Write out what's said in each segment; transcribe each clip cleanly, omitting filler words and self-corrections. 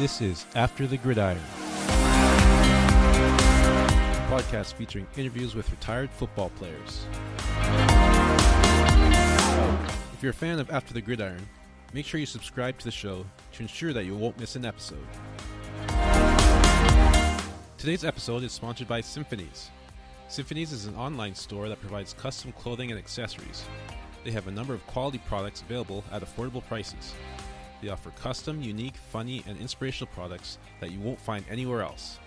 This is After the Gridiron, a podcast featuring interviews with retired football players. If you're a fan of After the Gridiron, make sure you subscribe to the show to ensure that you won't miss an episode. Today's episode is sponsored by Symphonies. Symphonies is an online store that provides custom clothing and accessories. They have a number of quality products available at affordable prices. They offer custom, unique, funny, and inspirational products that you won't find anywhere else.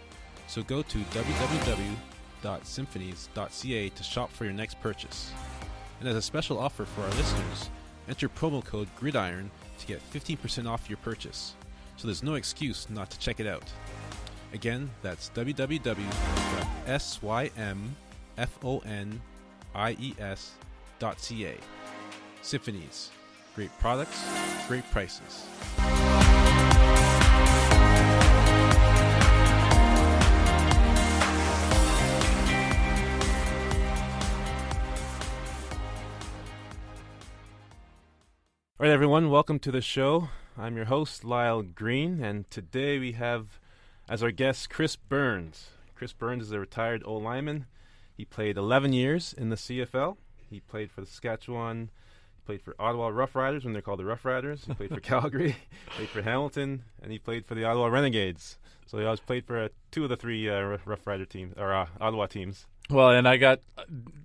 So go to www.symphonies.ca to shop for your next purchase. And as a special offer for our listeners, enter promo code GRIDIRON to get 15% off your purchase. So there's no excuse not to check it out. Again, that's www.symphonies.ca. Symphonies. Great products, great prices. All right, everyone, welcome to the show. I'm your host, Lyle Green, and today we have as our guest Chris Burns. Chris Burns is a retired O-lineman. He played 11 years in the CFL. He played for the Saskatchewan, he played for Ottawa Rough Riders when they're called the Rough Riders. He played for Calgary, played for Hamilton, and he played for the Ottawa Renegades. So he always played for two of the three Rough Rider teams, or Ottawa teams. Well, and I got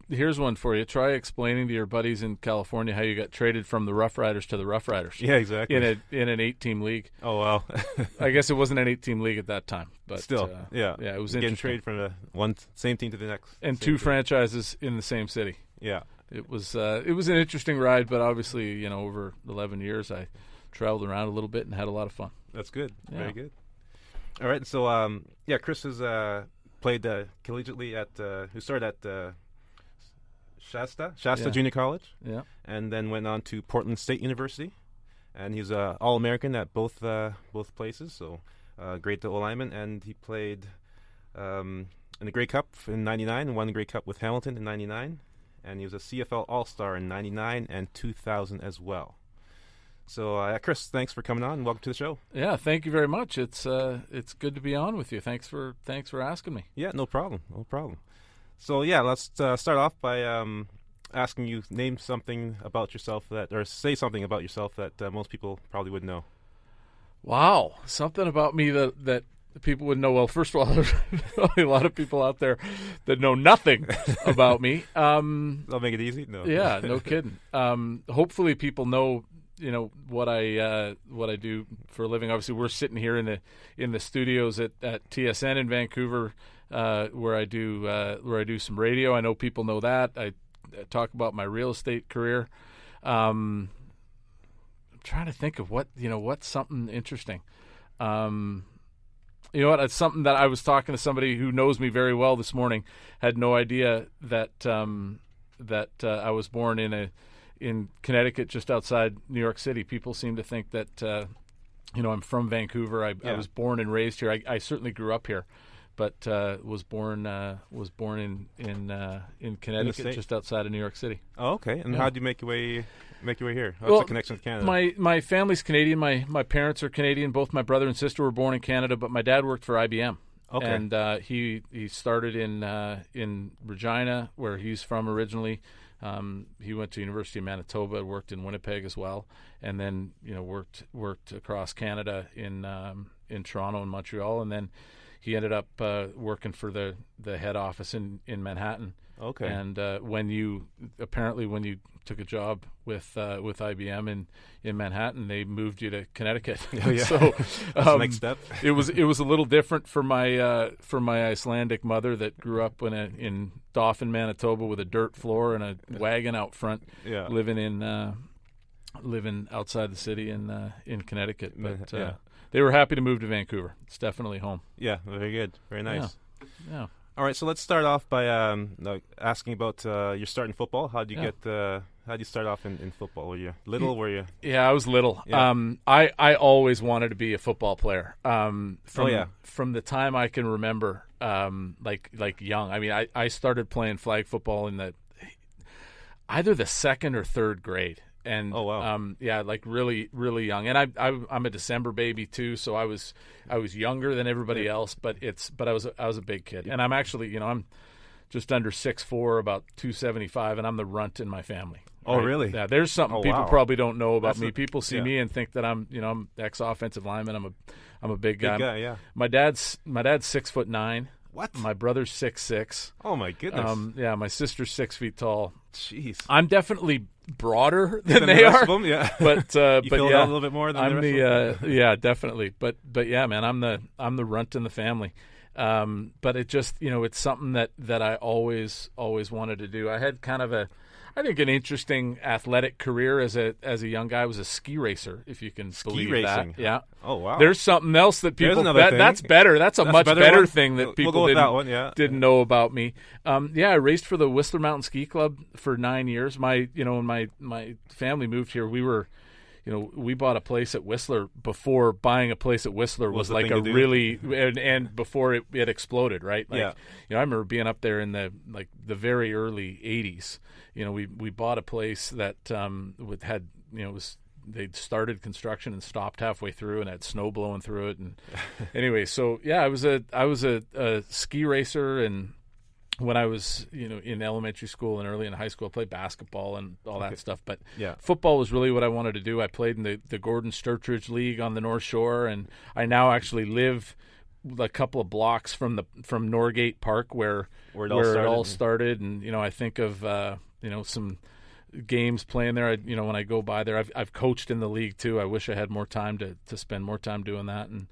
here's one for you. Try explaining to your buddies in California how you got traded from the Rough Riders to the Rough Riders. Yeah, exactly. In an 8-team league. Oh, well. I guess it wasn't an 8-team league at that time, but still, yeah, it was getting interesting. traded from the one same team to the next, and two franchises in the same city. Yeah, it was an interesting ride, but obviously, over 11 years, I traveled around a little bit and had a lot of fun. That's good. Yeah. Very good. All right, so Chris has played collegiately who started at Shasta Junior College, and then went on to Portland State University, and he's All-American at both places. So great O-lineman, and he played in the Grey Cup in '99 and won the Grey Cup with Hamilton in '99, and he was a CFL All-Star in '99 and 2000 as well. So, Chris, thanks for coming on and welcome to the show. Yeah, thank you very much. It's good to be on with you. Thanks for asking me. Yeah, no problem. So, let's start off by asking you name something about yourself or say something about yourself that most people probably would know. Wow, something about me that people would know. Well, first of all, there's probably a lot of people out there that know nothing about me. I'll make it easy. No. Yeah, no kidding. Hopefully, people know what I do for a living. Obviously, we're sitting here in the studios at TSN in Vancouver, where I do some radio. I know people know that. I talk about my real estate career. I'm trying to think of what's something interesting. It's something that I was talking to somebody who knows me very well this morning. Had no idea that I was born in Connecticut, just outside New York City. People seem to think that I'm from Vancouver. I was born and raised here. I certainly grew up here, but was born in Connecticut, just outside of New York City. Oh, okay. And how did you make your way here? What's the connection with Canada? My family's Canadian. My parents are Canadian. Both my brother and sister were born in Canada, but my dad worked for IBM. Okay. And he started in Regina, where he's from originally. He went to University of Manitoba, worked in Winnipeg as well, and then worked across Canada in Toronto and Montreal, and then he ended up working for the head office in Manhattan. Okay. And when you took a job with IBM in Manhattan, they moved you to Connecticut. Oh, yeah. So that's the next step. It was a little different for my Icelandic mother that grew up in Dauphin, Manitoba, with a dirt floor and a wagon out front, living outside the city in Connecticut. But they were happy to move to Vancouver. It's definitely home. Yeah, very good, very nice. Yeah. All right, so let's start off by asking about your start in football. How did you start off in football? Were you little? Were you? Yeah, I was little. Yeah. I always wanted to be a football player. From the time I can remember, like young. I mean, I started playing flag football in either the second or third grade. and oh, wow. like really really young. And I'm a December baby too, so I was younger than everybody else, but I was a big kid. And I'm actually, I'm just under 6'4", about 275, and I'm the runt in my family. Oh, right? really? Yeah, there's something people wow. probably don't know about That's me. People see me and think that I'm ex-offensive lineman. I'm a big guy. Big guy, yeah. My dad's 6'9". What? My brother's 6'6". Oh my goodness. My sister's 6 feet tall. Jeez. I'm definitely broader than the they rest are. Of them, yeah. But you but fill yeah, it out a little bit more than I'm the rest of them? yeah, definitely. But yeah, man, I'm the runt in the family. But it just, it's something that I always wanted to do. I had kind of I think an interesting athletic career as a young guy. I was a ski racer, if you can believe racing. that. Yeah. Oh wow. There's something else that people that's better. That's a much better better thing that people didn't know about me. I raced for the Whistler Mountain Ski Club for 9 years. When my family moved here, we bought a place at Whistler before buying a place at Whistler was like a really and before it exploded, right? Like, I remember being up there in the very early 80s. We bought a place that had they'd started construction and stopped halfway through and had snow blowing through it. And anyway, so yeah, I was a ski racer, and when I was in elementary school and early in high school, I played basketball and all that stuff. But football was really what I wanted to do. I played in the Gordon Sturtridge League on the North Shore, and I now actually live a couple of blocks from Norgate Park where it all started. And I think of some games playing there. When I go by there, I've coached in the league too. I wish I had more time to spend more time doing that. And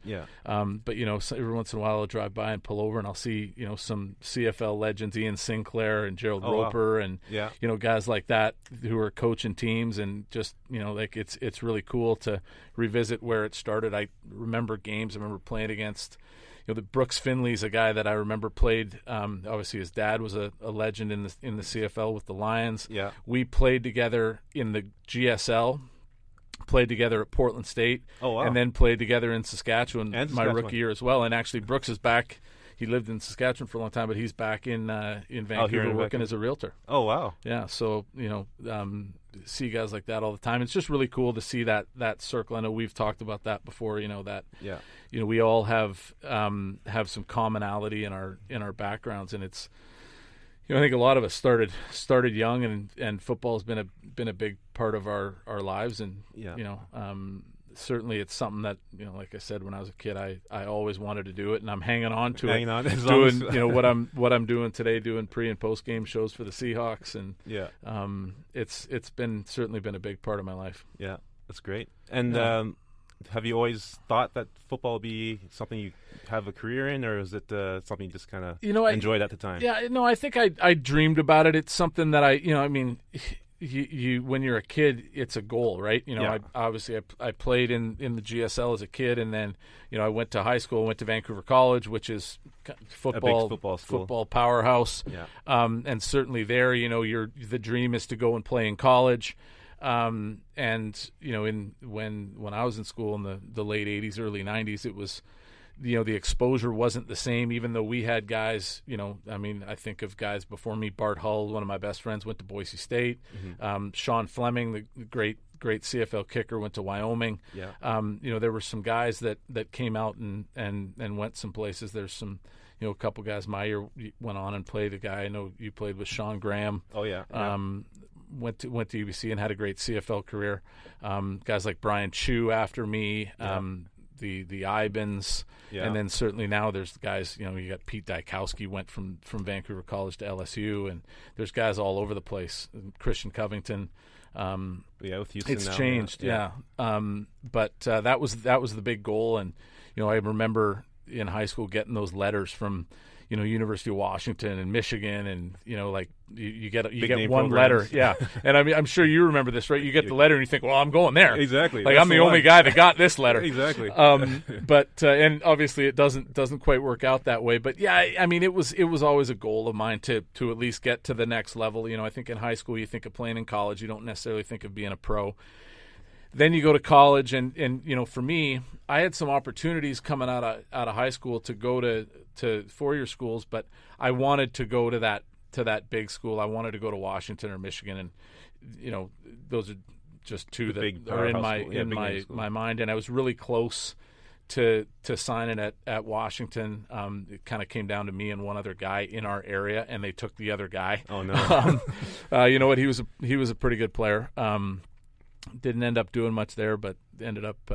but so every once in a while I'll drive by and pull over and I'll see some CFL legends, Ian Sinclair and Gerald Roper, and guys like that who are coaching teams, and just it's really cool to revisit where it started. I remember games. I remember playing against. The Brooks Finley's a guy that I remember played. Obviously, his dad was a legend in the CFL with the Lions. Yeah, we played together in the GSL, played together at Portland State, and then played together in Saskatchewan my rookie year as well. And actually, Brooks is back. He lived in Saskatchewan for a long time, but he's back in Vancouver working as a realtor. Oh wow! Yeah, so see guys like that all the time. It's just really cool to see that circle. I know we've talked about that before. We all have some commonality in our backgrounds, and it's I think a lot of us started young, and football has been a big part of our lives, and certainly it's something that like I said, when I was a kid, I always wanted to do it, and I'm hanging on to it, doing what I'm doing today, doing pre and post game shows for the Seahawks, and it's certainly been a big part of my life. Yeah, that's great. And have you always thought that football would be something you have a career in, or is it something you just kind of enjoyed at the time? Yeah, no, I think I dreamed about it. It's something that you when you're a kid, it's a goal, right? I played in the GSL as a kid, and then I went to high school, went to Vancouver College, which is football powerhouse. Yeah. And certainly there, the dream is to go and play in college. And when I was in school in the late 80s, early 90s, it was the exposure wasn't the same, even though we had guys, I think of guys before me. Bart Hull, one of my best friends, went to Boise State. Mm-hmm. Sean Fleming, the great CFL kicker, went to Wyoming. Yeah. There were some guys that came out and went some places. There's some, a couple guys my year went on and played. A guy I know you played with, Sean Graham. Oh yeah. Went to UBC and had a great CFL career. Guys like Brian Chu after me, the Ibans, and then certainly now there's guys. You got Pete Dykowski went from Vancouver College to LSU, and there's guys all over the place. Christian Covington. With Houston it's now, changed. But that was the big goal, and I remember in high school getting those letters from University of Washington and Michigan, and you get one programs. letter, and I'm sure you remember this, right? You get the letter and you think, well, I'm going there. Exactly. I'm the only guy that got this letter. Exactly. But and obviously it doesn't quite work out that way. But it was always a goal of mine to at least get to the next level. I think in high school you think of playing in college, you don't necessarily think of being a pro. Then you go to college, and for me, I had some opportunities coming out of high school to go to 4-year schools, but I wanted to go to that big school. I wanted to go to Washington or Michigan, and those are just two that are in my mind, and I was really close to signing at Washington. It kind of came down to me and one other guy in our area, and they took the other guy. Oh no! You know what? He was a pretty good player. Didn't end up doing much there, but ended up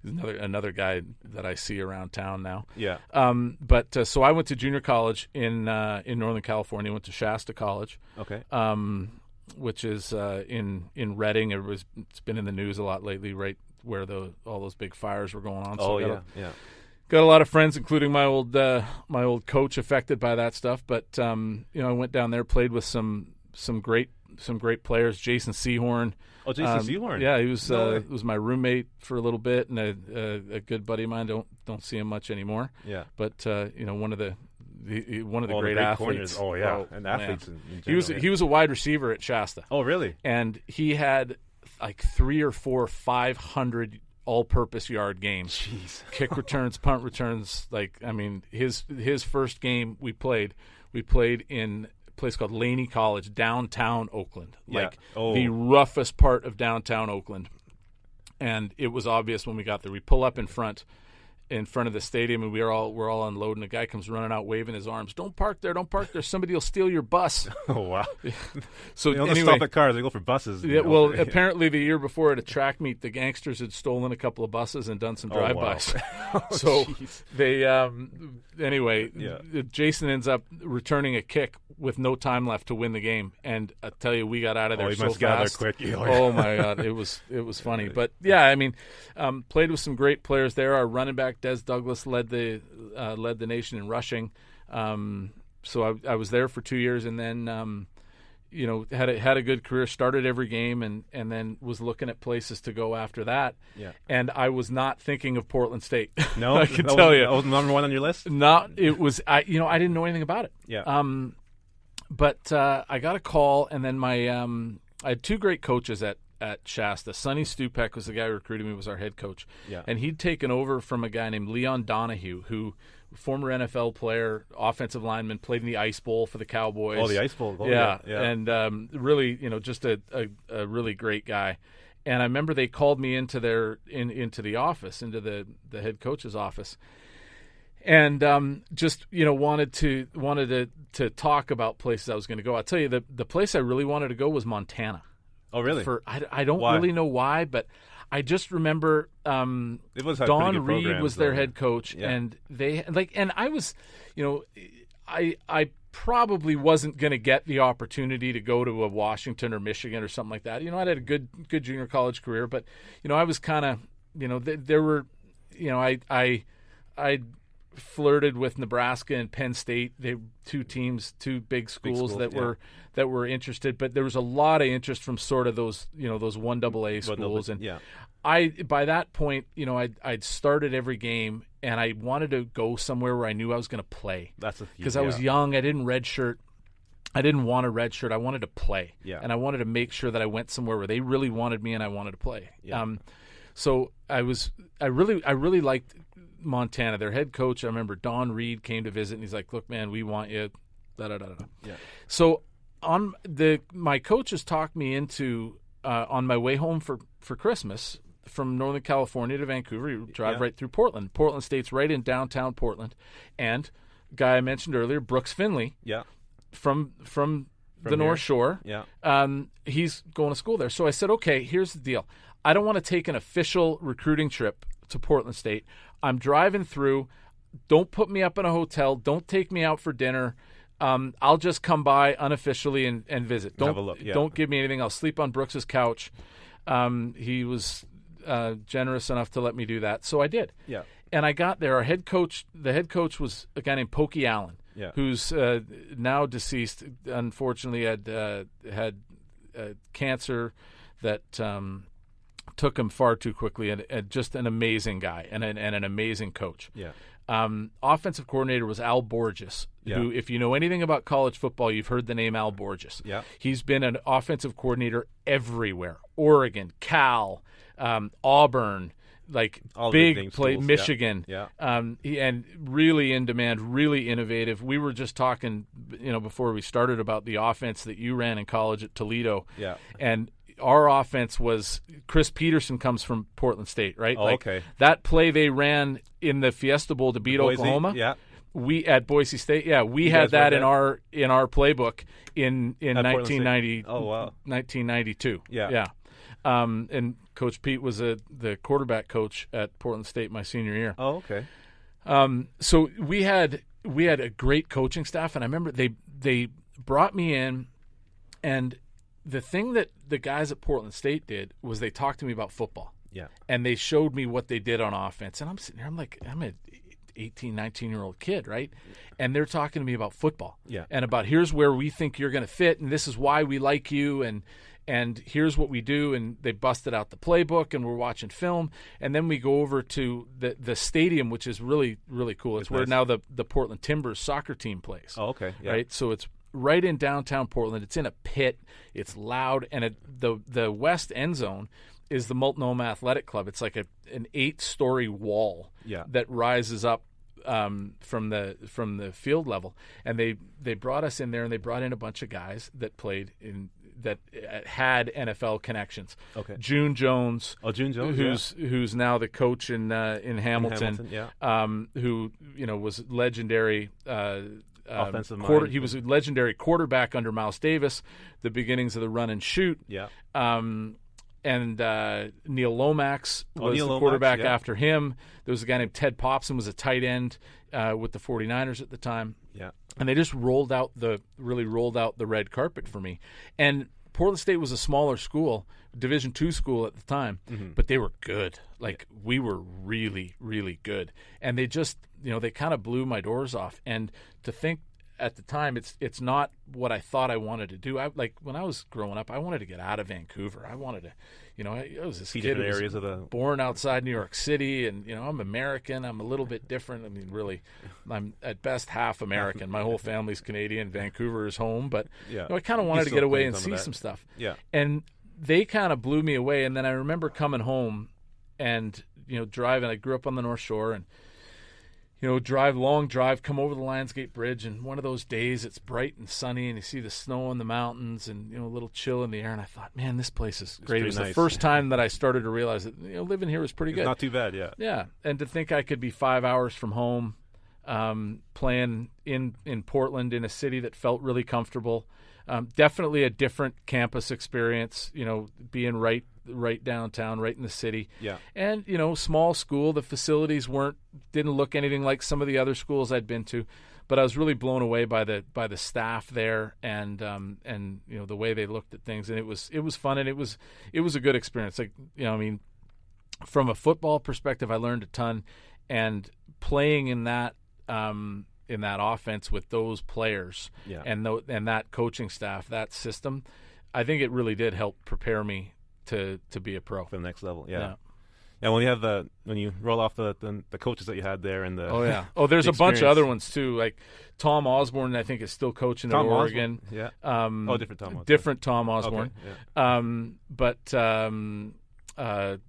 another guy that I see around town now. Yeah. But so I went to junior college in Northern California. Went to Shasta College. Okay. Which is in Redding. It's been in the news a lot lately, right where all those big fires were going on. So got a lot of friends, including my old coach, affected by that stuff. But I went down there, played with some great players. Jason Sehorn. Oh, Jason Sehorn. Yeah, he was my roommate for a little bit, and a good buddy of mine. Don't see him much anymore. Yeah. But one of the great athletes. Corners. Oh yeah, and athletes in general. He was a wide receiver at Shasta. Oh really? And he had like 3 or 4 500 all-purpose yard games. Jeez. Kick returns, punt returns. Like, I mean, his first game we played in a place called Laney College, downtown Oakland. Like the roughest part of downtown Oakland. And it was obvious when we got there. We pull up in front of the stadium, and we're all unloading. A guy comes running out waving his arms. Don't park there! Somebody will steal your bus. Oh wow! So they don't stop at cars; they go for buses. Yeah. Well, apparently the year before at a track meet, the gangsters had stolen a couple of buses and done some drive-bys. Wow. So they anyway. Yeah. Jason ends up returning a kick with no time left to win the game, and I tell you, we got out of there so fast. Got out there quick. Oh my God, it was funny. But yeah, I mean, played with some great players there. Our running back Des Douglas led the nation in rushing. So I was there for 2 years, and then had a good career. Started every game, and then was looking at places to go after that. Yeah. And I was not thinking of Portland State. No, I can tell you, that was number one on your list. It was. I didn't know anything about it. Yeah. But I got a call, and then I had 2 great coaches at Shasta. Sonny Stupek was the guy who recruited me, was our head coach. Yeah. And he'd taken over from a guy named Leon Donahue, who former NFL player, offensive lineman, played in the Ice Bowl for the Cowboys. Oh, the Ice Bowl. Oh, yeah. Yeah. And really, just a really great guy. And I remember they called me into into the office, into the head coach's office. And just wanted to talk about places I was going to go. I'll tell you, the place I really wanted to go was Montana. Oh, really? I don't really know why, but I just remember it was Don Reed was their head coach, yeah. And they and I was, I probably wasn't going to get the opportunity to go to a Washington or Michigan or something like that. I had a good junior college career, but I was kind of, there were, I flirted with Nebraska and Penn State. They two big schools that were interested, but there was a lot of interest from sort of those those 1AA schools. And yeah. By that point, I'd started every game, and I wanted to go somewhere where I knew I was going to play. Because I was young. I didn't redshirt. I didn't want to redshirt. I wanted to play. Yeah. And I wanted to make sure that I went somewhere where they really wanted me and I wanted to play. Yeah. So I really liked Montana. Their head coach, I remember Don Reed came to visit, and he's like, "Look, man, we want you." Yeah. So my coaches talked me into on my way home for Christmas from Northern California to Vancouver. You drive right through Portland. Portland State's right in downtown Portland, and guy I mentioned earlier, Brooks Finley. Yeah. From the North Shore. Yeah. He's going to school there. So I said, okay, here's the deal. I don't want to take an official recruiting trip to Portland State. I'm driving through. Don't put me up in a hotel. Don't take me out for dinner. I'll just come by unofficially and visit. Don't have a look. Yeah. Don't give me anything. I'll sleep on Brooks's couch. He was generous enough to let me do that, so I did. Yeah. And I got there. The head coach was a guy named Pokey Allen. Yeah. Who's now deceased. Unfortunately, had cancer that took him far too quickly, and just an amazing guy and an amazing coach. Yeah. Offensive coordinator was Al Borges, who, if you know anything about college football, you've heard the name Al Borges. Yeah. He's been an offensive coordinator everywhere: Oregon, Cal, Auburn. Like all big play, Michigan, yeah. And really in demand, really innovative. We were just talking, before we started about the offense that you ran in college at Toledo, yeah. And our offense was Chris Peterson comes from Portland State, right? Oh, okay. That play they ran in the Fiesta Bowl to beat Boise, Oklahoma. Yeah. We at Boise State, we had that in our playbook in 1990. Oh wow, 1992. Yeah. And Coach Pete was the quarterback coach at Portland State my senior year. Oh, okay. So we had a great coaching staff, and I remember they brought me in, and the thing that the guys at Portland State did was they talked to me about football. Yeah. And they showed me what they did on offense, and I'm sitting here, I'm an 18, 19-year-old kid, right? And they're talking to me about football. Yeah. And about here's where we think you're going to fit, and this is why we like you, and here's what we do. And they busted out the playbook, and we're watching film. And then we go over to the stadium, which is really, really cool. It's where nice. now the Portland Timbers soccer team plays. Oh, okay. Yeah. Right? So it's right in downtown Portland. It's in a pit. It's loud. And the west end zone is the Multnomah Athletic Club. It's like an 8-story wall that rises up from the field level. And they brought us in there, and they brought in a bunch of guys that played that had NFL connections. Okay. June Jones. Oh, June Jones, who's now the coach in Hamilton. Who was legendary. Offensive mind. He was a legendary quarterback under Miles Davis. The beginnings of the run and shoot. Yeah. And Neil Lomax was the quarterback after him. There was a guy named Ted Popson, was a tight end with the 49ers at the time. Yeah. And they just rolled out the red carpet for me. And Portland State was a smaller school, Division II school at the time, but they were good. We were really, really good. And they just, they kind of blew my doors off. And to think at the time, it's not what I thought I wanted to do. When I was growing up, I wanted to get out of Vancouver. I wanted to, I was this kid who was born outside New York City, and I'm American. I'm a little bit different. I mean, really, I'm at best half American. My whole family's Canadian. Vancouver is home, but I kind of wanted to get away and see some stuff. Yeah, and they kind of blew me away. And then I remember coming home and driving. I grew up on the North Shore, and long drive, come over the Lionsgate Bridge, and one of those days it's bright and sunny, and you see the snow in the mountains, and a little chill in the air, and I thought, man, this place is great. It was nice. The first time that I started to realize that living here was pretty good. Not too bad, yeah. Yeah, and to think I could be 5 hours from home, playing in Portland in a city that felt really comfortable. Definitely a different campus experience, being right downtown, right in the city. Yeah. And, small school, the facilities didn't look anything like some of the other schools I'd been to, but I was really blown away by the staff there and the way they looked at things. And it was fun, and it was a good experience. From a football perspective, I learned a ton, and playing in that offense with those players and that coaching staff, that system, I think it really did help prepare me to be a pro for the next level. Yeah. When you roll off the coaches that you had there and there's a bunch of other ones too, like Tom Osborne, I think is still coaching at Oregon. Yeah. Different Tom Osborne. Different Tom Osborne. Okay. But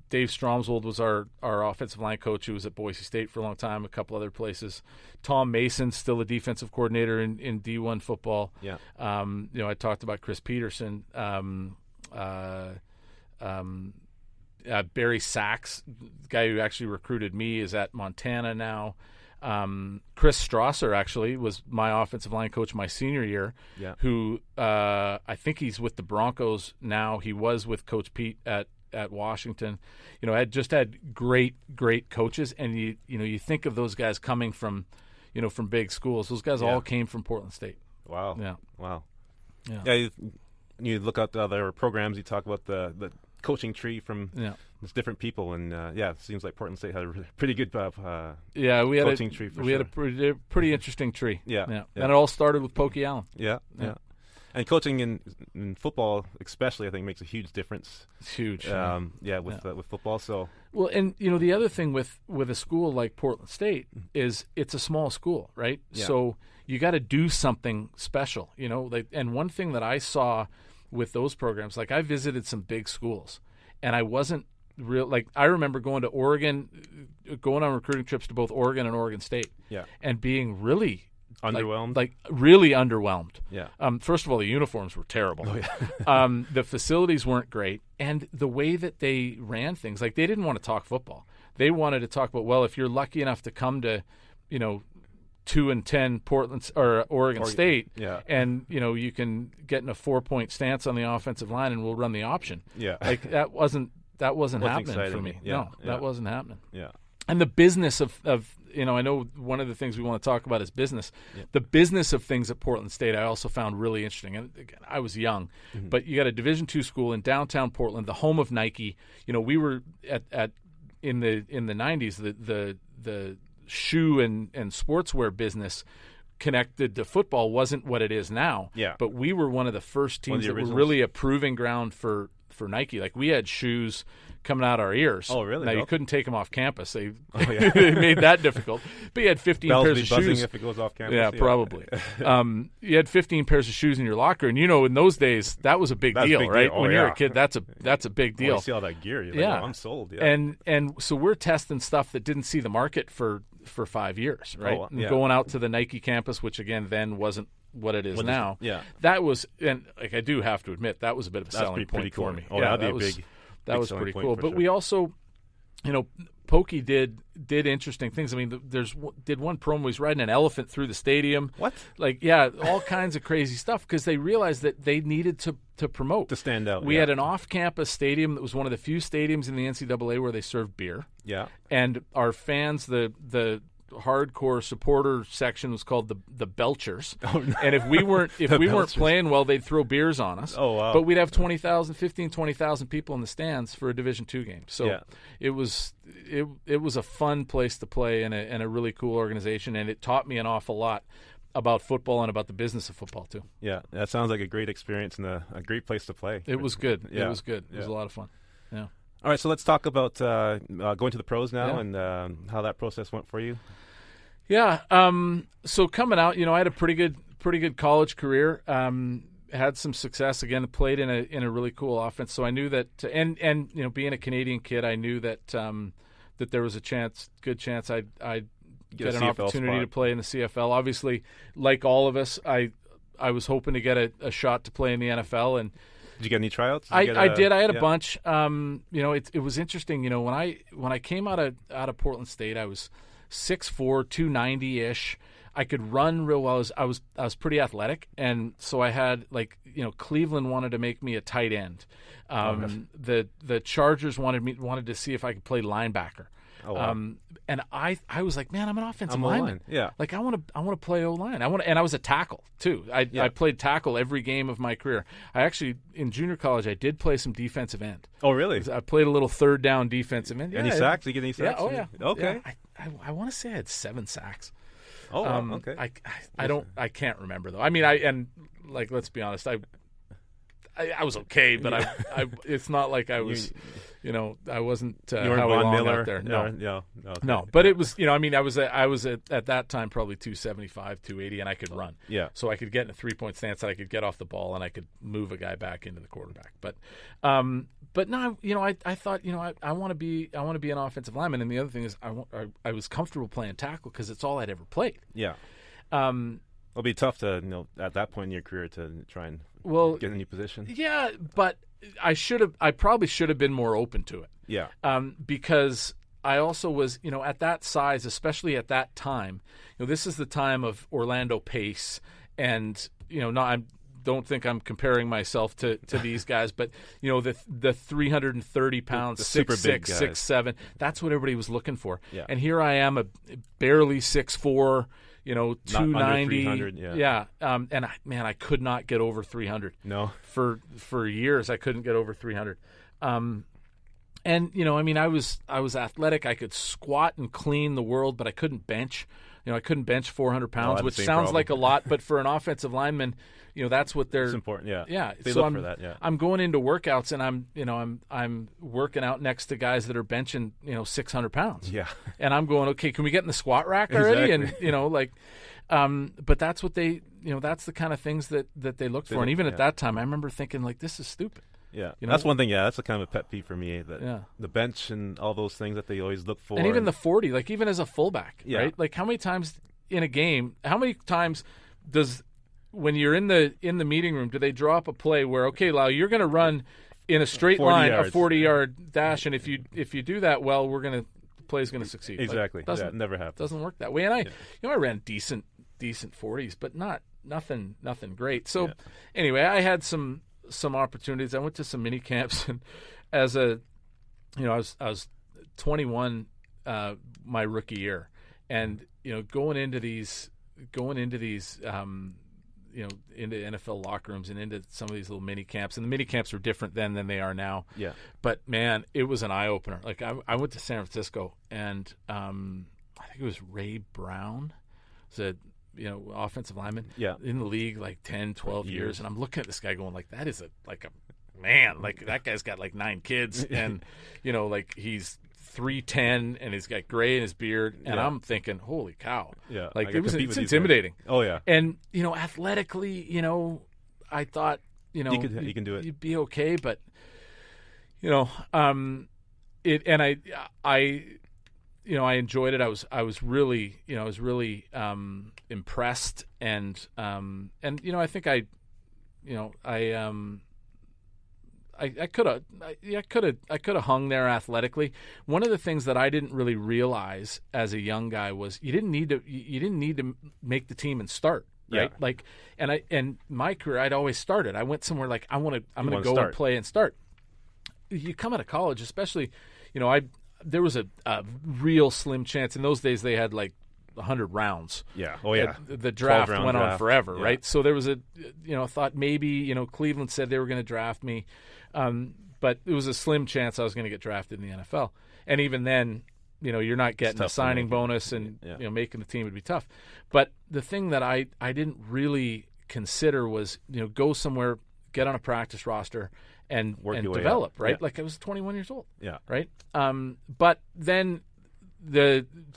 Dave Stromswold was our offensive line coach, who was at Boise State for a long time, a couple other places. Tom Mason's still a defensive coordinator in D1 football. Yeah. I talked about Chris Peterson. Barry Sachs, the guy who actually recruited me, is at Montana now. Chris Strasser actually was my offensive line coach my senior year, who I think he's with the Broncos now. He was with Coach Pete at Washington. I just had great coaches, and you think of those guys coming from big schools. Those guys all came from Portland State. Wow. Yeah. Wow. Yeah. Yeah. You look at the other programs. You talk about the coaching tree from there's different people, and it seems like Portland State had a pretty good we had coaching tree. We had a pretty interesting tree. Yeah. And it all started with Pokey Allen. Yeah. And coaching in football, especially, I think makes a huge difference. It's huge. With football. So and the other thing with a school like Portland State is it's a small school, right? Yeah. So you got to do something special, and one thing that I saw with those programs, I visited some big schools, and I wasn't I remember going to Oregon, going on recruiting trips to both Oregon and Oregon State, and being really Underwhelmed? Like really underwhelmed. Yeah. First of all, the uniforms were terrible. Oh, yeah. The facilities weren't great. And the way that they ran things, like they didn't want to talk football. They wanted to talk about, well, if you're lucky enough to come to, 2-10 Portland or Oregon State, and you can get in a 4-point stance on the offensive line, and we'll run the option. Yeah, like that wasn't happening exciting for me. Yeah. That wasn't happening. Yeah, and the business of I know one of the things we want to talk about is business. Yeah. The business of things at Portland State I also found really interesting. And again, I was young, but you got a Division II school in downtown Portland, the home of Nike. We were at in the 90s the shoe and sportswear business connected to football wasn't what it is now. Yeah. But we were one of the first teams that were really a proving ground for Nike. Like we had shoes coming out our ears. Oh, really? Now you couldn't take them off campus. They made that difficult. But you had 15 pairs of shoes. If it goes off campus. Yeah, probably. You had 15 pairs of shoes in your locker, and in those days that was a big deal, right? Oh, when you're a kid, that's a big deal. You see all that gear, you're like, I'm sold. Yeah. And so we're testing stuff that didn't see the market for 5 years, right? Oh, yeah. Going out to the Nike campus, which again then wasn't what it is now. Yeah. That was, and like I do have to admit, that was a bit of a selling point for me. Oh, yeah, that'd be a big. That was pretty cool. But sure. we also, Pokey did interesting things. I mean, did one promo. He's riding an elephant through the stadium. What? Like, yeah, all kinds of crazy stuff because they realized that they needed to promote. To stand out. We had an off-campus stadium that was one of the few stadiums in the NCAA where they served beer. Yeah. And our fans, the hardcore supporter section was called the Belchers. Oh, no. And if we weren't playing well, they'd throw beers on us. Oh, wow. But we'd have 20,000 people in the stands for a Division II game. So it was a fun place to play and a really cool organization, and it taught me an awful lot about football and about the business of football too. Yeah, that sounds like a great experience and a great place to play. It was good. Yeah. It was good. It was a lot of fun. Yeah. All right, so let's talk about going to the pros now and how that process went for you. Yeah. So coming out, I had a pretty good college career. Had some success again. Played in a really cool offense. So I knew that, and being a Canadian kid, I knew that that there was a good chance I'd get an opportunity to play in the CFL. Obviously, like all of us, I was hoping to get a shot to play in the NFL. And did you get any tryouts? I did. I had a bunch. It was interesting. When I came out of Portland State, I was 6'4", 290-ish. I could run real well. I was pretty athletic, and so I had Cleveland wanted to make me a tight end. The Chargers wanted to see if I could play linebacker. Oh, wow. And I was like, man, I'm an offensive lineman. Yeah. Like I want to play O-line. And I was a tackle too. I played tackle every game of my career. I actually in junior college I did play some defensive end. Oh, really? I played a little third down defensive end. Any sacks? Did you get any sacks? Yeah. Oh, yeah. Okay. Yeah, I want to say I had 7 sacks. Oh, okay. I can't remember though. I mean, let's be honest. I was okay, but I it's not like I was, I wasn't you weren't Howie Von Long Miller out there. No, no. But it was, I was at that time probably 275, 280, and I could run. Yeah. So I could get in a 3-point stance, and I could get off the ball, and I could move a guy back into the quarterback. But no, I thought, I want to be an offensive lineman, and the other thing is I was comfortable playing tackle because it's all I'd ever played. Yeah. It'll be tough to, at that point in your career to try and get a new position. Yeah, but I probably should have been more open to it. Yeah. Because I also was, at that size, especially at that time, this is the time of Orlando Pace and, I don't think I'm comparing myself to these guys, but, the 330 pounds, 6'6", 6'7", that's what everybody was looking for. Yeah. And here I am, a barely 6'4", 290. Yeah. And I could not get over 300. No. For years, I couldn't get over 300. And I was athletic. I could squat and clean the world, but I couldn't bench. I couldn't bench 400 pounds, which sounds like a lot, but for an offensive lineman, that's what they're. It's important. Yeah. Yeah. They so look for that. Yeah. I'm going into workouts and I'm working out next to guys that are benching 600 pounds. Yeah. And I'm going, okay, can we get in the squat rack already? Exactly. And but that's what they that's the kind of things that they look for. And even at that time, I remember thinking this is stupid. Yeah, that's one thing. Yeah, that's a kind of a pet peeve for me. The bench and all those things that they always look for, and even the 40, even as a fullback, right? Like how many times in a game, how many times when you're in the meeting room, do they draw up a play where, okay, Lau, you're going to run in a straight line yards. a 40-yard dash, and if you do that well, the play's going to succeed. Exactly. Like, never happens. Doesn't work that way. And I ran decent 40s, but nothing great. So anyway, I had some opportunities. I went to some mini camps, and as I was 21 my rookie year, and going into these into NFL locker rooms and into some of these little mini camps. And the mini camps were different then than they are now. Yeah. But, man, it was an eye-opener. Like, I went to San Francisco, and I think it was Ray Brown. It was a offensive lineman in the league like 10, 12 years. And I'm looking at this guy going, like, that is a man. Like, that guy's got, like, 9 kids. And, like, he's 3'10", and he's got gray in his beard, and I'm thinking, holy cow! Yeah, like it's intimidating. Oh yeah, and athletically, I thought, you can do it. You'd be okay, but I enjoyed it. I was really impressed, and I think I could have hung there athletically. One of the things that I didn't really realize as a young guy was you didn't need to make the team and start, right? Yeah. Like, and my career, I'd always started. I went somewhere like I'm going to go and play and start. You come out of college, especially, there was a real slim chance in those days. They had like 100 rounds. Yeah. Oh yeah. The draft went on forever, yeah. right? So there was thought maybe, Cleveland said they were going to draft me. But it was a slim chance I was going to get drafted in the NFL. And even then, you're not getting a signing bonus, and making the team would be tough. But the thing that I didn't really consider was, go somewhere, get on a practice roster and develop, right? Yeah. Like I was 21 years old. Yeah. Right? But then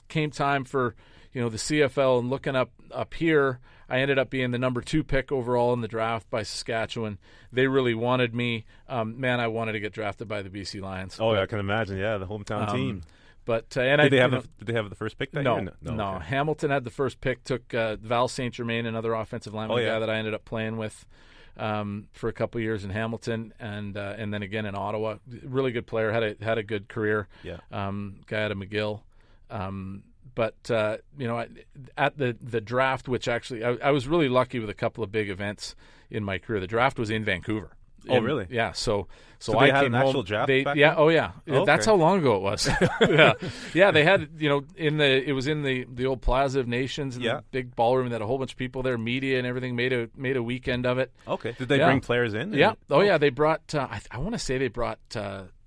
came time for the CFL, and looking up here, I ended up being the number 2 pick overall in the draft by Saskatchewan. They really wanted me. I wanted to get drafted by the BC Lions. Oh, yeah, I can imagine. Yeah, the hometown team. But did they have the first pick that year? No. Okay. Hamilton had the first pick. Took Val St. Germain, another offensive lineman guy that I ended up playing with for a couple of years in Hamilton, and then again in Ottawa. Really good player. Had a good career. Yeah. Guy out of McGill. But at the draft, which actually I was really lucky with a couple of big events in my career. The draft was in Vancouver. Oh, really? Yeah. So they I had came an actual home. draft back Yeah. then? Oh, yeah. Oh, That's okay. how long ago it was. Yeah. They had it was in the old Plaza of Nations, and the big ballroom that had a whole bunch of people there, media and everything. Made a weekend of it. Okay. Did they bring players in? Yeah. Oh, yeah. They brought. I want to say they brought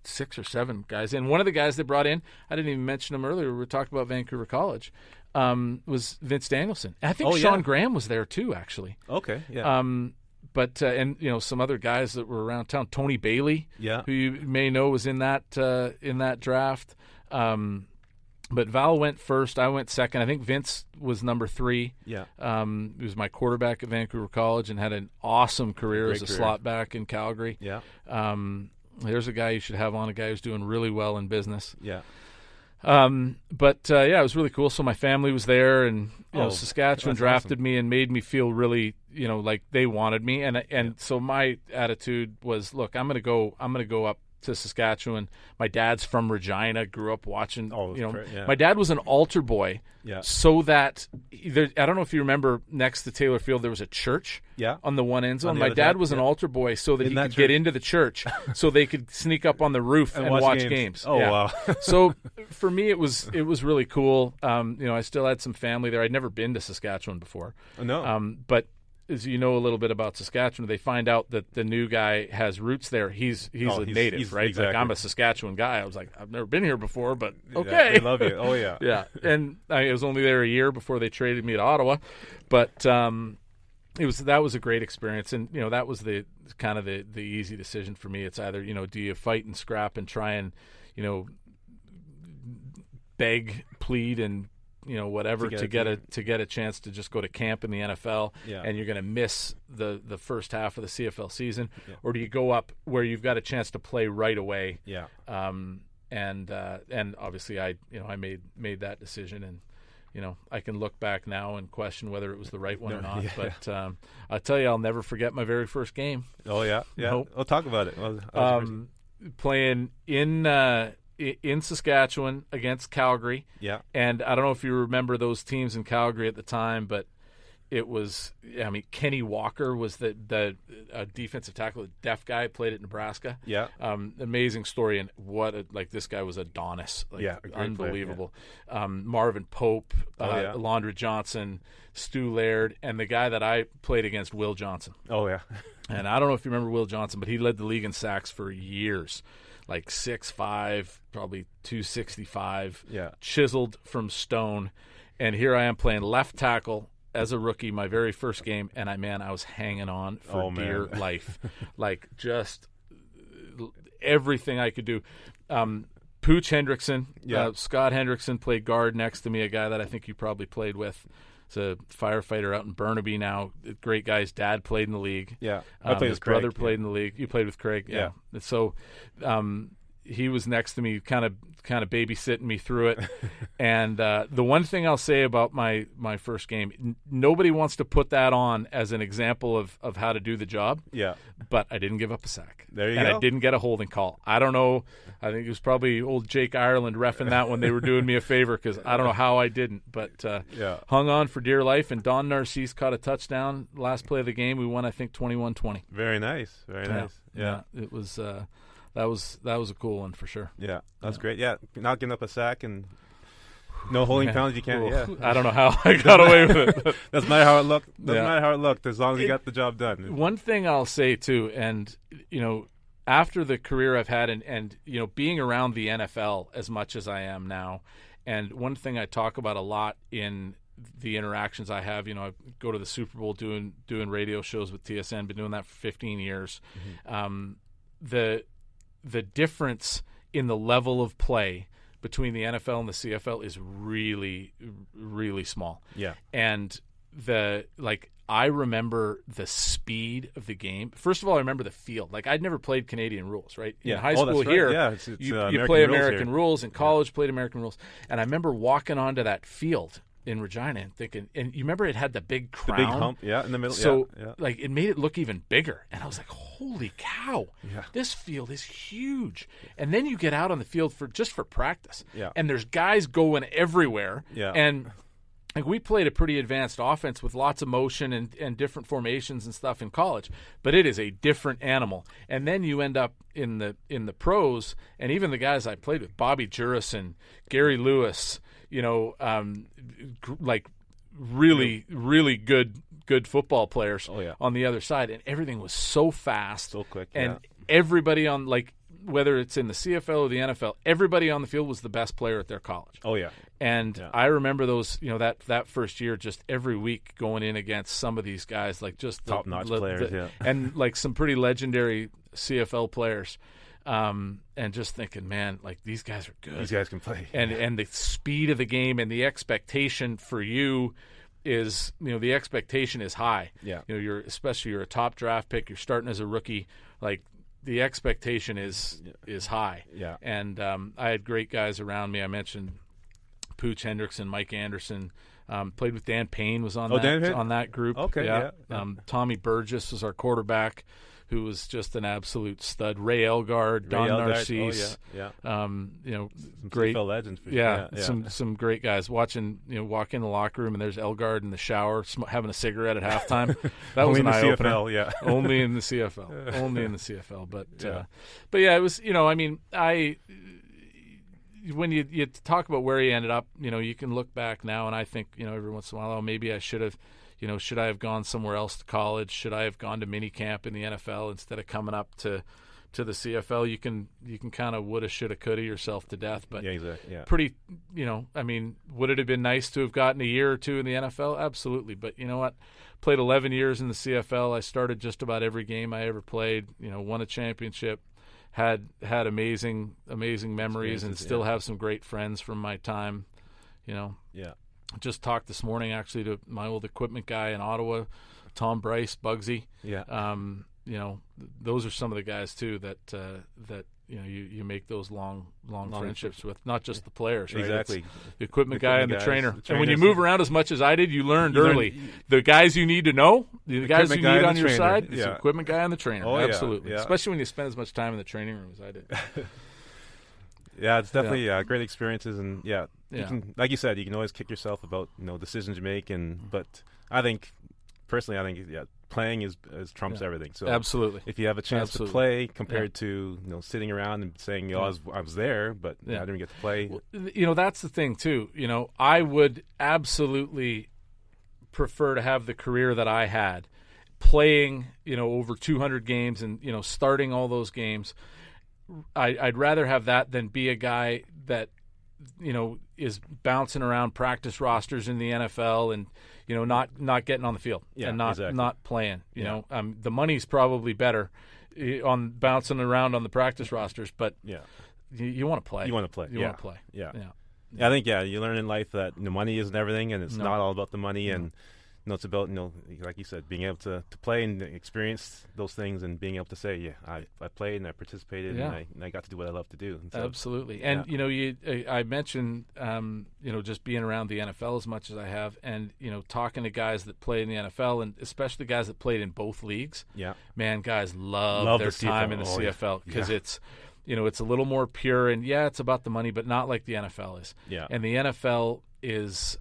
6 or 7 guys in. One of the guys they brought in, I didn't even mention him earlier. We were talking about Vancouver College. Was Vince Danielson. I think Sean Graham was there too, actually. Okay. Yeah. But and some other guys that were around town. Tony Bailey, who you may know, was in that draft. But Val went first. I went second. I think Vince was number 3. Yeah. He was my quarterback at Vancouver College and had an awesome career as a slot back in Calgary. Yeah. There's a guy you should have on, a guy who's doing really well in business. Yeah. But it was really cool. So my family was there, and Saskatchewan drafted me and made me feel really, like they wanted me. And so my attitude was, look, I'm going to go up to Saskatchewan. My dad's from Regina, grew up watching, my dad was an altar boy. Yeah. So that I don't know if you remember, next to Taylor Field there was a church on the one end zone. My dad was an altar boy so that he could get into the church so they could sneak up on the roof and watch games. Oh, wow. So for me it was really cool. I still had some family there. I'd never been to Saskatchewan before. No. But as you know a little bit about Saskatchewan, they find out that the new guy has roots there. He's a native, right? Exactly. Like, I'm a Saskatchewan guy. I was like, I've never been here before, but okay. Yeah, they love you. Oh, yeah. Yeah. And I was only there a year before they traded me to Ottawa. But that was a great experience. And, that was the kind of the easy decision for me. It's either, do you fight and scrap and try and, beg, plead, and whatever to get a chance to just go to camp in the NFL, and you're going to miss the first half of the CFL season, or do you go up where you've got a chance to play right away? Yeah. And obviously I made that decision, I can look back now and question whether it was the right one or not. Yeah. But I'll tell you, I'll never forget my very first game. Oh, yeah? Yeah. Nope. We'll talk about it. Playing in Saskatchewan against Calgary. Yeah. And I don't know if you remember those teams in Calgary at the time, but it was, Kenny Walker was the defensive tackle, the deaf guy, played at Nebraska. Yeah. Amazing story, and this guy was Adonis. Unbelievable. Player, yeah. Marvin Pope, Alondra Johnson, Stu Laird, and the guy that I played against, Will Johnson. Oh, yeah. And I don't know if you remember Will Johnson, but he led the league in sacks for years. 6'5", probably 265, chiseled from stone. And here I am playing left tackle as a rookie, my very first game, and I was hanging on for dear life. Just everything I could do. Pooch Hendrickson, Scott Hendrickson played guard next to me, a guy that I think you probably played with. He's a firefighter out in Burnaby now. Great guy. His dad played in the league. Yeah, I played his with Craig. Brother played in the league. You played with Craig. Yeah. So he was next to me, kind of babysitting me through it. And the one thing I'll say about my first game, nobody wants to put that on as an example of how to do the job. Yeah. But I didn't give up a sack. There you go. And I didn't get a holding call. I don't know. I think it was probably old Jake Ireland reffing that when they were doing me a favor, because I don't know how I didn't. But hung on for dear life, and Don Narcisse caught a touchdown last play of the game. We won, I think, 21-20. Very nice. Very nice. Yeah. It was that was a cool one for sure. Yeah, that's great. Yeah, not giving up a sack and no holding penalties. You can't. Yeah, I don't know how I got away with it. Doesn't matter how it looked. Doesn't matter how it looked, as long as you got the job done. One thing I'll say too, and after the career I've had, and being around the NFL as much as I am now, and one thing I talk about a lot in the interactions I have, I go to the Super Bowl doing radio shows with TSN. Been doing that for 15 years. Mm-hmm. The difference in the level of play between the NFL and the CFL is really, really small. Yeah. And I remember the speed of the game. First of all, I remember the field. I'd never played Canadian rules, right? Yeah. In high school here, right. you play American rules. In college, played American rules. And I remember walking onto that field in Regina and thinking, and you remember it had the big crown, the big hump, in the middle. So it made it look even bigger, and I was like, "Holy cow! Yeah. This field is huge." And then you get out on the field for practice, yeah. And there's guys going everywhere, yeah. And we played a pretty advanced offense with lots of motion and different formations and stuff in college, but it is a different animal. And then you end up in the pros, and even the guys I played with, Bobby Jurison, Gary Lewis. Really, really good football players on the other side, and everything was so fast, so quick, and everybody on whether it's in the CFL or the NFL, everybody on the field was the best player at their college. Oh yeah, and I remember those, that first year, just every week going in against some of these guys, just top-notch players, and some pretty legendary CFL players. And just thinking, man, these guys are good. These guys can play. And the speed of the game and the expectation for you is, the expectation is high. Yeah. You're a top draft pick. You're starting as a rookie. The expectation is high. Yeah. And I had great guys around me. I mentioned Pooch Hendrickson, Mike Anderson. Played with Dan Payne, was on that group. Okay. Yeah. Tommy Burgess was our quarterback, who was just an absolute stud. Ray Elgard, Don Narcisse. Some great CFL legends. Some great guys. Walk in the locker room and there's Elgard in the shower having a cigarette at halftime. That was an eye opener. Only in the CFL. Only in the CFL. But it was. When you talk about where he ended up, you can look back now, and I think every once in a while, maybe I should have. Should I have gone somewhere else to college? Should I have gone to minicamp in the NFL instead of coming up to the CFL? You can kind of woulda, shoulda, coulda yourself to death. But pretty, would it have been nice to have gotten a year or two in the NFL? Absolutely. But you know what? Played 11 years in the CFL. I started just about every game I ever played. Won a championship. Had amazing memories, and still have some great friends from my time. Yeah. Just talked this morning actually to my old equipment guy in Ottawa, Tom Bryce, Bugsy. Yeah. those are some of the guys too that you make those long friendships with, not just the players, right? Exactly. It's the equipment guy and the trainer. And when you move around as much as I did, you learned early the guys you need to know, the guys you need on your side, it's the equipment guy and the trainer. Oh, absolutely. Yeah. Especially when you spend as much time in the training room as I did. Yeah, it's definitely great experiences, and you can, like you said, you can always kick yourself about decisions you make, but I think playing is trumps everything. So absolutely, if you have a chance to play compared to sitting around and saying I was there, but I didn't get to play. Well, that's the thing too. I would absolutely prefer to have the career that I had, playing over 200 games and starting all those games. I'd rather have that than be a guy that is bouncing around practice rosters in the NFL and not getting on the field and not playing. The money's probably better on bouncing around on the practice rosters, but you want to play. You want to play. You want to play. Yeah. I think you learn in life that money isn't everything, and it's not all about the money, and it's about like you said, being able to play and experience those things, and being able to say, I played and I participated and I got to do what I love to do. And so, absolutely. And I mentioned just being around the NFL as much as I have, and talking to guys that play in the NFL, and especially guys that played in both leagues. Yeah, man, guys love their time in the CFL because it's it's a little more pure, and it's about the money, but not like the NFL is. Yeah, and the NFL is.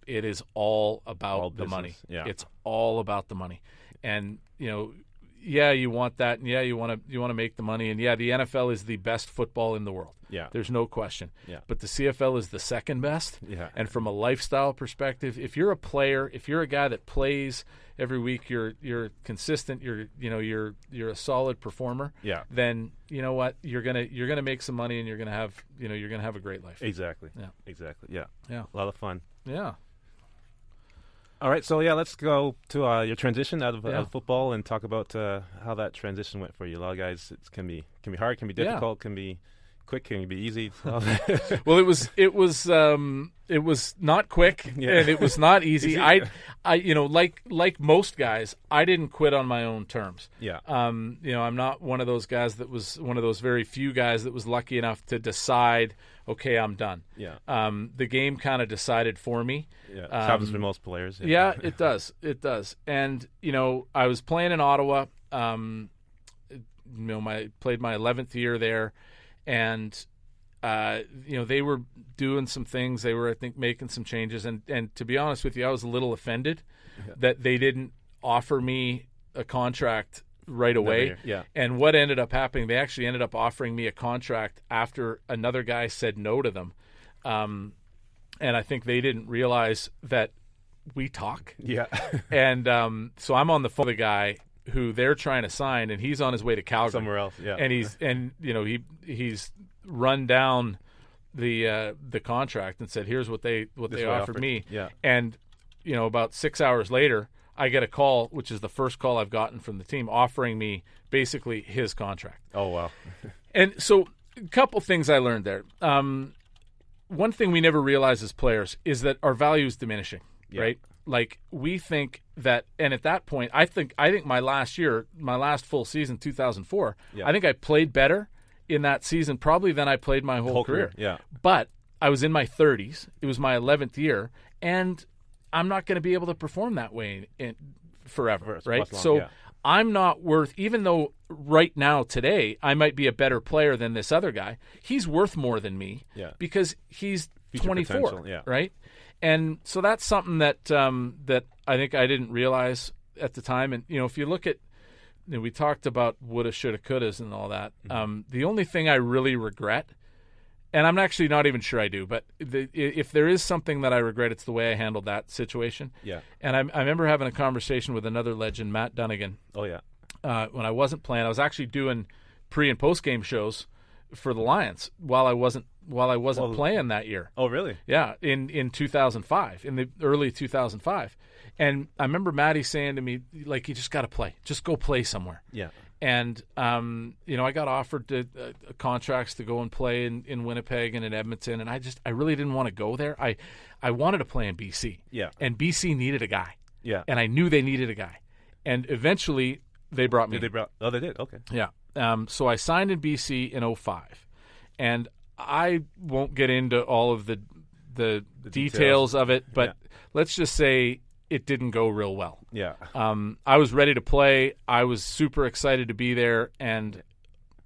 It is all about the money. Yeah. It's all about the money. And, you want that, and you want to make the money, and the NFL is the best football in the world. Yeah. There's no question. Yeah. But the CFL is the second best. Yeah. And from a lifestyle perspective, if you're a player, if you're a guy that plays every week, you're consistent, you're a solid performer. Yeah. Then you know what, you're gonna make some money, and you're gonna have a great life. Exactly. Yeah. Exactly. Yeah. Yeah. A lot of fun. Yeah. All right, so let's go to your transition out of football and talk about how that transition went for you. A lot of guys, it can be hard, can be difficult, can be quick, can be easy. Well, it was not quick, and it was not easy. I like most guys, I didn't quit on my own terms. Yeah. I'm not one of those guys that was one of those very few guys that was lucky enough to decide, okay, I'm done. Yeah. The game kind of decided for me. Yeah. It happens for most players. Yeah, it does. It does. And I was playing in Ottawa. Played my 11th year there, and they were doing some things. They were, I think, making some changes. And to be honest with you, I was a little offended that they didn't offer me a contract right away. Yeah. And what ended up happening, they actually ended up offering me a contract after another guy said no to them. And I think they didn't realize that we talk. Yeah. And so I'm on the phone with a guy who they're trying to sign, and he's on his way to Calgary. Somewhere else, yeah. And he's run down the contract and said, here's what they offered me. Yeah. And about 6 hours later, I get a call, which is the first call I've gotten from the team, offering me basically his contract. Oh, wow. And so a couple things I learned there. One thing we never realize as players is that our value is diminishing, right? Like, we think that, and at that point, I think my last full season, 2004, I think I played better in that season probably than I played my whole career. Yeah. But I was in my 30s. It was my 11th year, and I'm not going to be able to perform that way forever, right? So I'm not worth, even though right now today I might be a better player than this other guy, he's worth more than me because he's 24, right? And so that's something that that I think I didn't realize at the time. And if you look at, we talked about woulda, shoulda, couldas, and all that. The only thing I really regret, and I'm actually not even sure I do, but if there is something that I regret, it's the way I handled that situation. Yeah. And I remember having a conversation with another legend, Matt Dunnigan. Oh yeah. When I wasn't playing, I was actually doing pre and post game shows for the Lions while I wasn't playing that year. Oh really? Yeah. In 2005, in the early 2005, and I remember Matty saying to me, like, you just got to play, just go play somewhere. Yeah. And, I got offered contracts to go and play in Winnipeg and in Edmonton, and I really didn't want to go there. I wanted to play in BC. Yeah. And BC needed a guy. Yeah. And I knew they needed a guy. And eventually They brought me. They did. Okay. Yeah. So I signed in BC in 2005, and I won't get into all of the details of it, but let's just say it didn't go real well. Yeah. I was ready to play. I was super excited to be there, and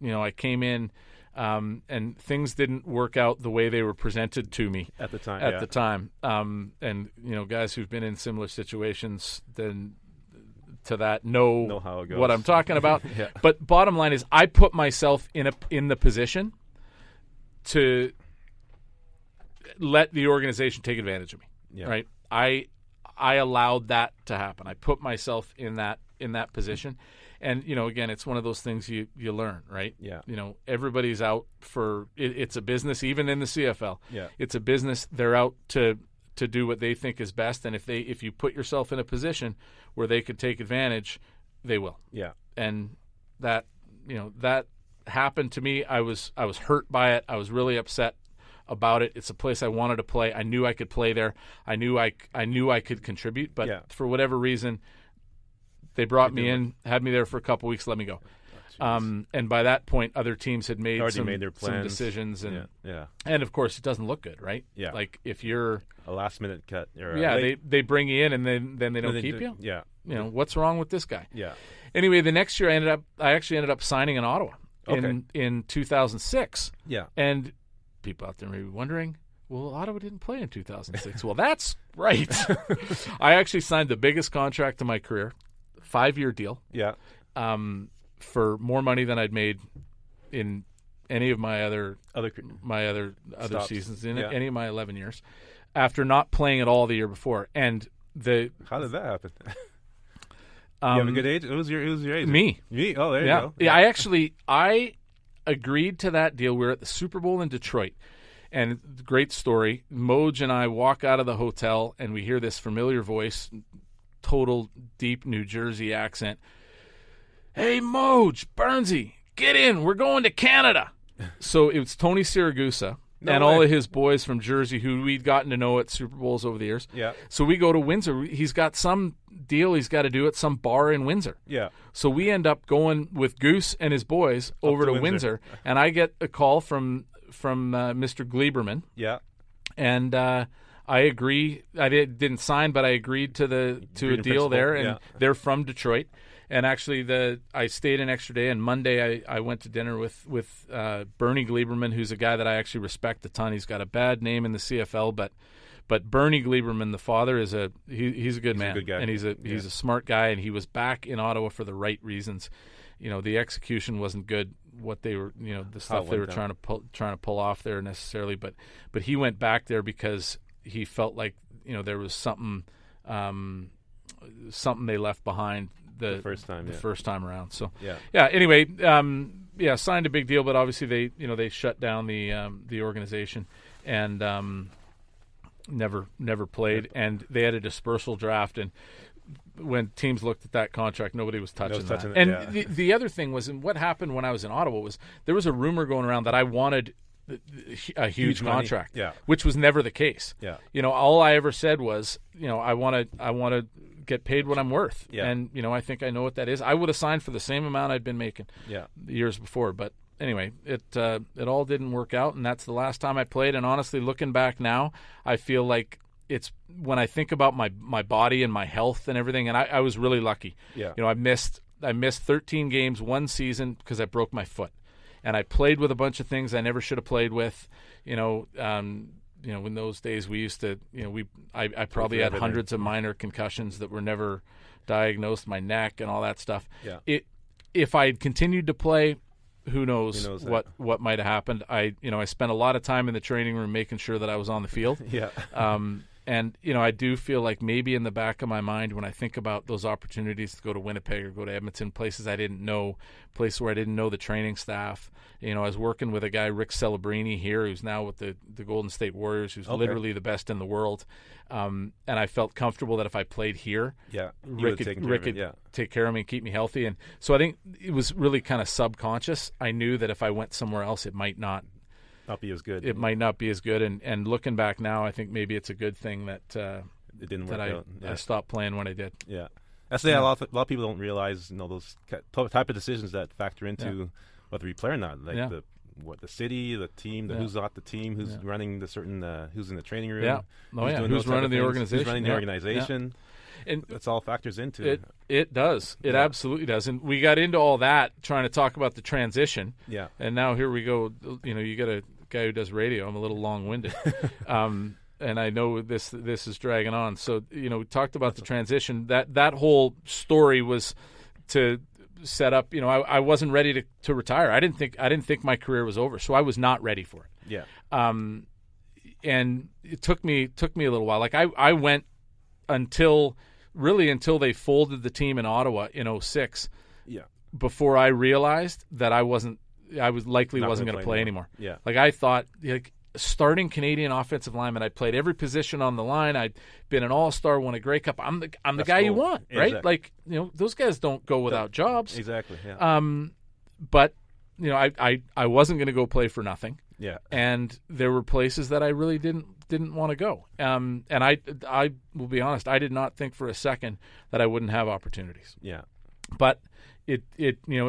I came in, and things didn't work out the way they were presented to me at the time. At the time, and guys who've been in similar situations then to that know how it goes. What I'm talking about. Yeah. But bottom line is, I put myself in the position to let the organization take advantage of me. Yeah. Right? I allowed that to happen. I put myself in that position. And, again, it's one of those things you learn, right? Yeah. Everybody's out for it's a business, even in the CFL. Yeah. It's a business. They're out to do what they think is best. And if you put yourself in a position where they could take advantage, they will. Yeah. And that happened to me. I was hurt by it. I was really upset about it. It's a place I wanted to play. I knew I could play there. I knew I could contribute, but for whatever reason, they brought me in, had me there for a couple weeks, let me go. And by that point, other teams had made some decisions, and and of course, it doesn't look good, right? Yeah. Like if you're a last minute cut, they bring you in and then they don't keep you. Yeah. What's wrong with this guy? Yeah. Anyway, the next year I actually ended up signing in Ottawa in 2006. Yeah. And people out there may be wondering, well, Ottawa didn't play in 2006. Well, that's right. I actually signed the biggest contract of my career, 5-year deal. Yeah. For more money than I'd made in any of my other seasons in any of my 11 years, after not playing at all the year before. And how did that happen? You have a good age. It was your age. Me. Oh, there you go. Yeah. I agreed to that deal. We were at the Super Bowl in Detroit, and great story. Moj and I walk out of the hotel, and we hear this familiar voice, total deep New Jersey accent. Hey, Moj, Burnsy, get in. We're going to Canada. So it was Tony Siragusa all of his boys from Jersey who we'd gotten to know at Super Bowls over the years. Yeah. So we go to Windsor. He's got some deal he's got to do at some bar in Windsor. Yeah. So we end up going with Goose and his boys over to Windsor, and I get a call from Mr. Gleiberman. Yeah. And I agree. I didn't sign, but I agreed to a deal there, and they're from Detroit. And actually, I stayed an extra day, and Monday I went to dinner with Bernie Gleiberman, who's a guy that I actually respect a ton. He's got a bad name in the CFL, but Bernie Gleiberman, the father, he's a good man. He's a good guy. And he's a smart guy, and he was back in Ottawa for the right reasons. The execution wasn't good. What they were, the stuff they were trying to pull off there necessarily, but he went back there because he felt like there was something they left behind. The first time around. So anyway, signed a big deal, but obviously they shut down the organization and never played, and they had a dispersal draft, and when teams looked at that contract, nobody was touching that. And the other thing was, and what happened when I was in Ottawa was there was a rumor going around that I wanted a huge contract, which was never the case. All I ever said was, I want to get paid what I'm worth, and I think I know what that is. I would have signed for the same amount I'd been making the years before, but anyway, it all didn't work out, and that's the last time I played. And honestly, looking back now, I feel like it's when I think about my body and my health and everything, and I was really lucky. I missed 13 games one season because I broke my foot. And I played with a bunch of things I never should have played with. In those days we used to, I probably had hundreds of minor concussions that were never diagnosed, my neck and all that stuff. If I had continued to play, who knows what might have happened. I spent a lot of time in the training room making sure that I was on the field. And, I do feel like maybe in the back of my mind when I think about those opportunities to go to Winnipeg or go to Edmonton, places I didn't know, places where I didn't know the training staff. I was working with a guy, Rick Celebrini here, who's now with the Golden State Warriors, who's literally the best in the world. And I felt comfortable that if I played here, Rick could take care of me and keep me healthy. And so I think it was really kind of subconscious. I knew that if I went somewhere else, it might not be as good. It might not be as good, and looking back now, I think maybe it's a good thing that it didn't work out. I stopped playing when I did. Yeah. That's a lot of people don't realize, those type of decisions that factor into whether you play or not. Like the city, the team, who's not the team, who's running the certain, who's in the training room, who's running the organization, who's running the organization. And that's all factors into it. It does. It absolutely does. And we got into all that trying to talk about the transition. Yeah. And now here we go. You got a guy who does radio. I'm a little long-winded. And I know this is dragging on. So, we talked about the transition. That whole story was to set up, I wasn't ready to retire. I didn't think my career was over. So I was not ready for it. Yeah. And it took me a little while. Like I went until they folded the team in Ottawa in 2006. Yeah. Before I realized that I wasn't going to play anymore. Yeah. Like I thought, starting Canadian offensive lineman, I'd played every position on the line. I'd been an all-star, won a Grey Cup. I'm the guy you want, right? Exactly. Like, those guys don't go without jobs. Exactly. Yeah. But I wasn't going to go play for nothing. Yeah. And there were places that I really didn't want to go. And I will be honest, I did not think for a second that I wouldn't have opportunities. Yeah. But it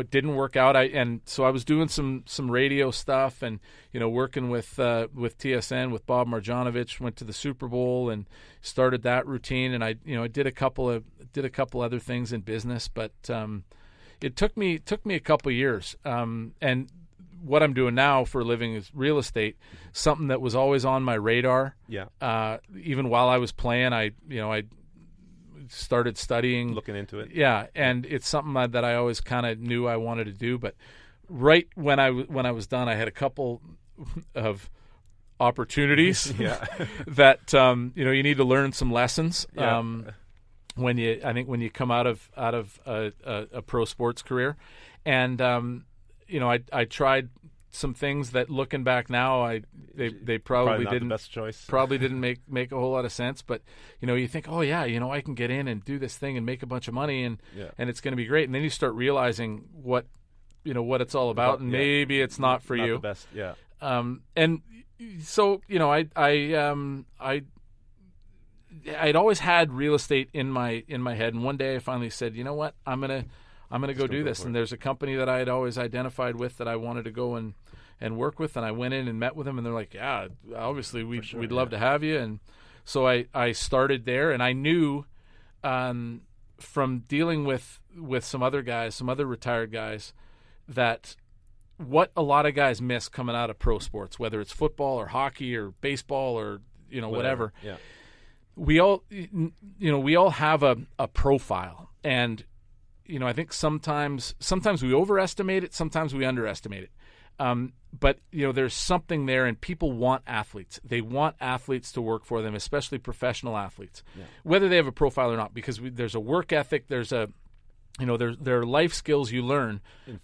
didn't work out. So I was doing some radio stuff and working with TSN with Bob Marjanovic. Went to the Super Bowl and started that routine. And I did a couple other things in business, but it took me a couple years. And what I'm doing now for a living is real estate, something that was always on my radar. Yeah. Even while I was playing, I started studying, looking into it. Yeah, and it's something that I always kind of knew I wanted to do. But right when I was done, I had a couple of opportunities. Yeah. That you need to learn some lessons. Yeah. When you come out of a pro sports career, and I tried some things that, looking back now, they probably not didn't the best choice. Probably didn't make a whole lot of sense. But you think, oh yeah, I can get in and do this thing and make a bunch of money and it's going to be great. And then you start realizing what it's all about, and maybe it's not for you. The best, yeah. And so I'd always had real estate in my head, and one day I finally said, you know what, I'm gonna go do this. And there's a company that I had always identified with that I wanted to go and work with, and I went in and met with them, and they're like, yeah, obviously we'd love to have you. And so I started there, and I knew from dealing with some other guys, some other retired guys, that what a lot of guys miss coming out of pro sports, whether it's football or hockey or baseball or whatever. Yeah. We all have a profile, and I think sometimes we overestimate it, sometimes we underestimate it. But there's something there, and people want athletes. They want athletes to work for them, especially professional athletes, whether they have a profile or not, because there's a work ethic, there's there are life skills you learn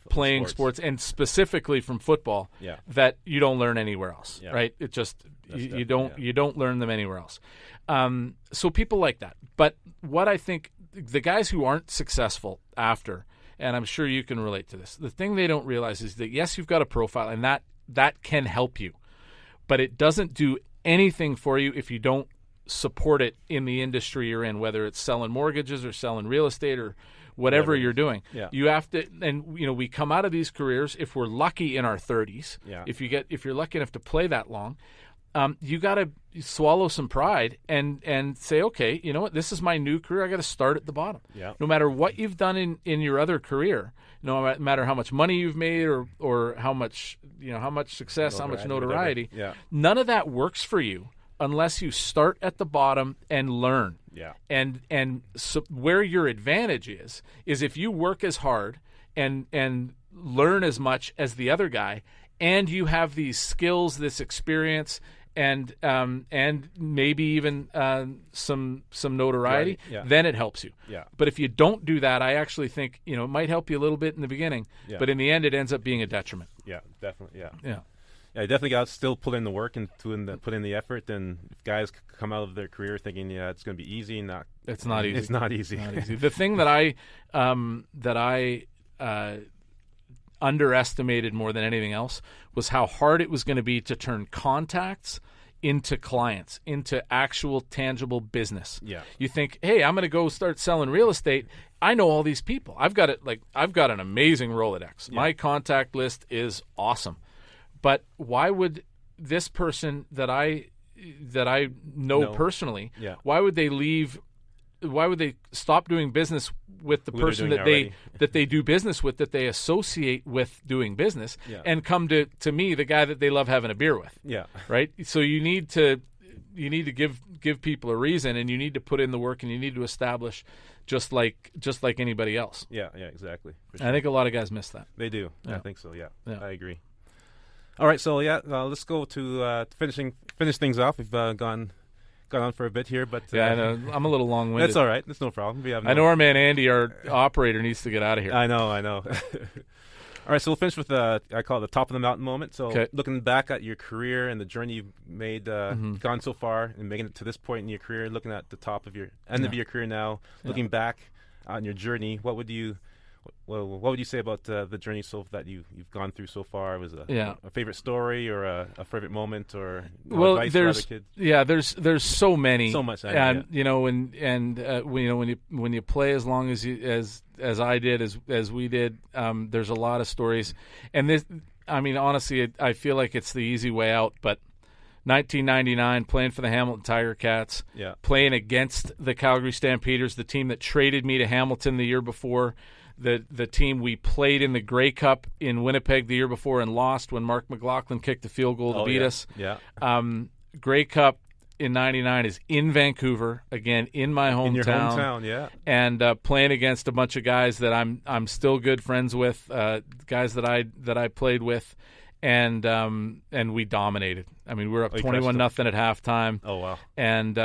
playing sports, and specifically from football, that you don't learn anywhere else, right? It just you don't learn them anywhere else. So people like that. But what I think, the guys who aren't successful after, and I'm sure you can relate to this, the thing they don't realize is that, yes, you've got a profile, and that can help you, but it doesn't do anything for you if you don't support it in the industry you're in, whether it's selling mortgages or selling real estate or whatever you're doing. Yeah. You have to, and we come out of these careers, if we're lucky in our 30s, if you're lucky enough to play that long, you got to swallow some pride and say, okay, you know what? This is my new career. I got to start at the bottom. Yeah. No matter what you've done in your other career, no matter how much money you've made or how much success, how much notoriety, none of that works for you unless you start at the bottom and learn. Yeah. And so where your advantage is if you work as hard and learn as much as the other guy, and you have these skills, this experience, and maybe even some notoriety, then it helps you. Yeah. But if you don't do that, I actually think it might help you a little bit in the beginning, but in the end, it ends up being a detriment. Yeah, definitely. Yeah. Yeah. Yeah, you definitely got to still put in the work and put in the effort. And if guys come out of their career thinking, it's going to be easy, it's not easy. It's not easy. The thing that I underestimated more than anything else was how hard it was going to be to turn contacts into clients, into actual tangible business. Yeah. You think, hey, I'm going to go start selling real estate. I know all these people. I've got an amazing Rolodex. Yeah. My contact list is awesome. But why would this person that I know personally, why would they leave? Why would they stop doing business with the person that they do business with, that they associate with doing business, and come to me, the guy that they love having a beer with? Yeah. Right. So you need to give people a reason, and you need to put in the work, and you need to establish just like anybody else. Yeah. Exactly. For sure. I think a lot of guys miss that. They do. Yeah. I think so. Yeah. I agree. All right. So let's go to finish things off. We've gone on for a bit here, but I know I'm a little long-winded. That's all right. That's no problem. I know our man Andy, our operator, needs to get out of here. I know. All right, so we'll finish with I call it the top of the mountain moment. So looking back at your career and the journey you've made, gone so far and making it to this point in your career, looking at the top of your end of your career now, looking back on your journey, what would you say about the journey that you've gone through so far? Was a favorite story or a favorite moment or advice for other kids? There's so many, so much, and when you play as long as I did, as we did, there's a lot of stories, and this, I mean, honestly, I feel like it's the easy way out, but 1999, playing for the Hamilton Tiger Cats, playing against the Calgary Stampeders, the team that traded me to Hamilton the year before. The team we played in the Grey Cup in Winnipeg the year before and lost when Mark McLaughlin kicked the field goal to beat us. Yeah. Grey Cup in '99 is in Vancouver, again in my hometown. In your hometown, yeah. And playing against a bunch of guys that I'm still good friends with, guys that I played with, and we dominated. I mean, we were up 21-0 at halftime. Oh wow! And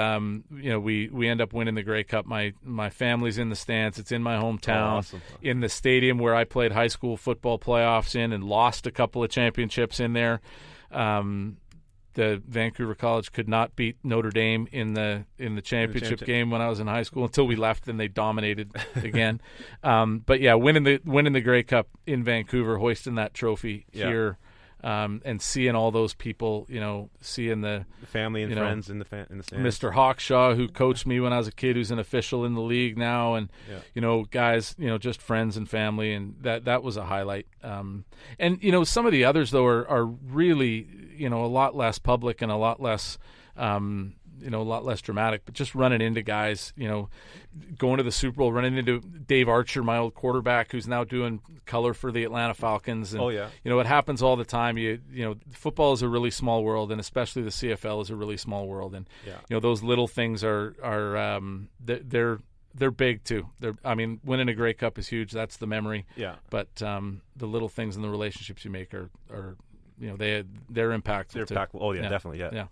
we end up winning the Grey Cup. My family's in the stands. It's in my hometown, awesome. In the stadium where I played high school football playoffs in and lost a couple of championships in there. The Vancouver College could not beat Notre Dame in the championship game when I was in high school until we left, and they dominated again. But yeah, winning the Grey Cup in Vancouver, hoisting that trophy here. And seeing all those people, seeing the family and friends in the stands. Mr. Hawkshaw, who coached me when I was a kid, who's an official in the league now, and guys, just friends and family, and that was a highlight. And some of the others though are really a lot less public and a lot less. A lot less dramatic, but just running into guys, going to the Super Bowl, running into Dave Archer, my old quarterback, who's now doing color for the Atlanta Falcons. And, it happens all the time. Football is a really small world, and especially the CFL is a really small world. And, those little things are they're big too. Winning a Grey Cup is huge. That's the memory. Yeah. But the little things and the relationships you make are they're impactful. They're impactful. Oh yeah, definitely. Yeah.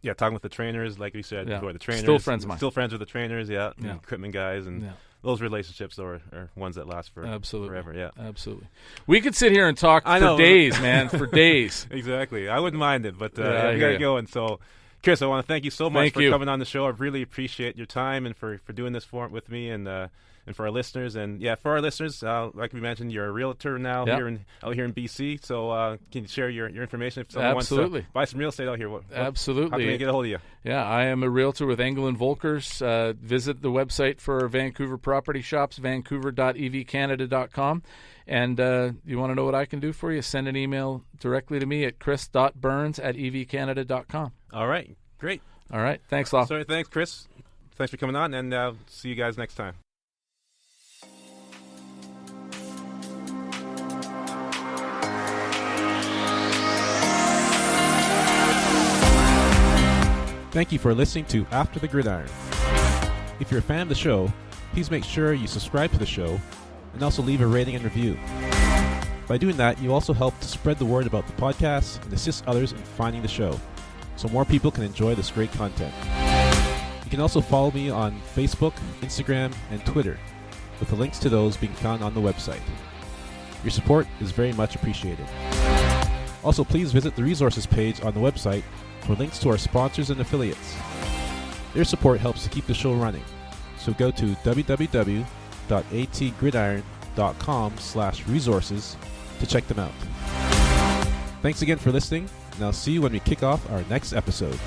Yeah, talking with the trainers, like you said before, the trainers. Still friends of mine. Still friends with the trainers, equipment guys, and those relationships are ones that last forever, yeah. Absolutely. We could sit here and talk for days, man, for days. Exactly. I wouldn't mind it, but we got to go. And so, Chris, I want to thank you so much for coming on the show. I really appreciate your time and for doing this with me and for our listeners. And, for our listeners, like we mentioned, you're a realtor now out here in BC. So can you share your information if someone wants to buy some real estate out here? Absolutely. How can they get a hold of you? Yeah, I am a realtor with Engel & Volkers. Visit the website for our Vancouver property shops, vancouver.evcanada.com. And you want to know what I can do for you, send an email directly to me at chris.burns@evcanada.com. All right. Great. All right. Thanks, Law. Sorry, thanks, Chris. Thanks for coming on, and see you guys next time. Thank you for listening to After the Gridiron. If you're a fan of the show, please make sure you subscribe to the show and also leave a rating and review. By doing that, you also help to spread the word about the podcast and assist others in finding the show, so more people can enjoy this great content. You can also follow me on Facebook, Instagram, and Twitter, with the links to those being found on the website. Your support is very much appreciated. Also, please visit the resources page on the website for links to our sponsors and affiliates. Their support helps to keep the show running, so go to www.atgridiron.com/resources to check them out. Thanks again for listening, and I'll see you when we kick off our next episode.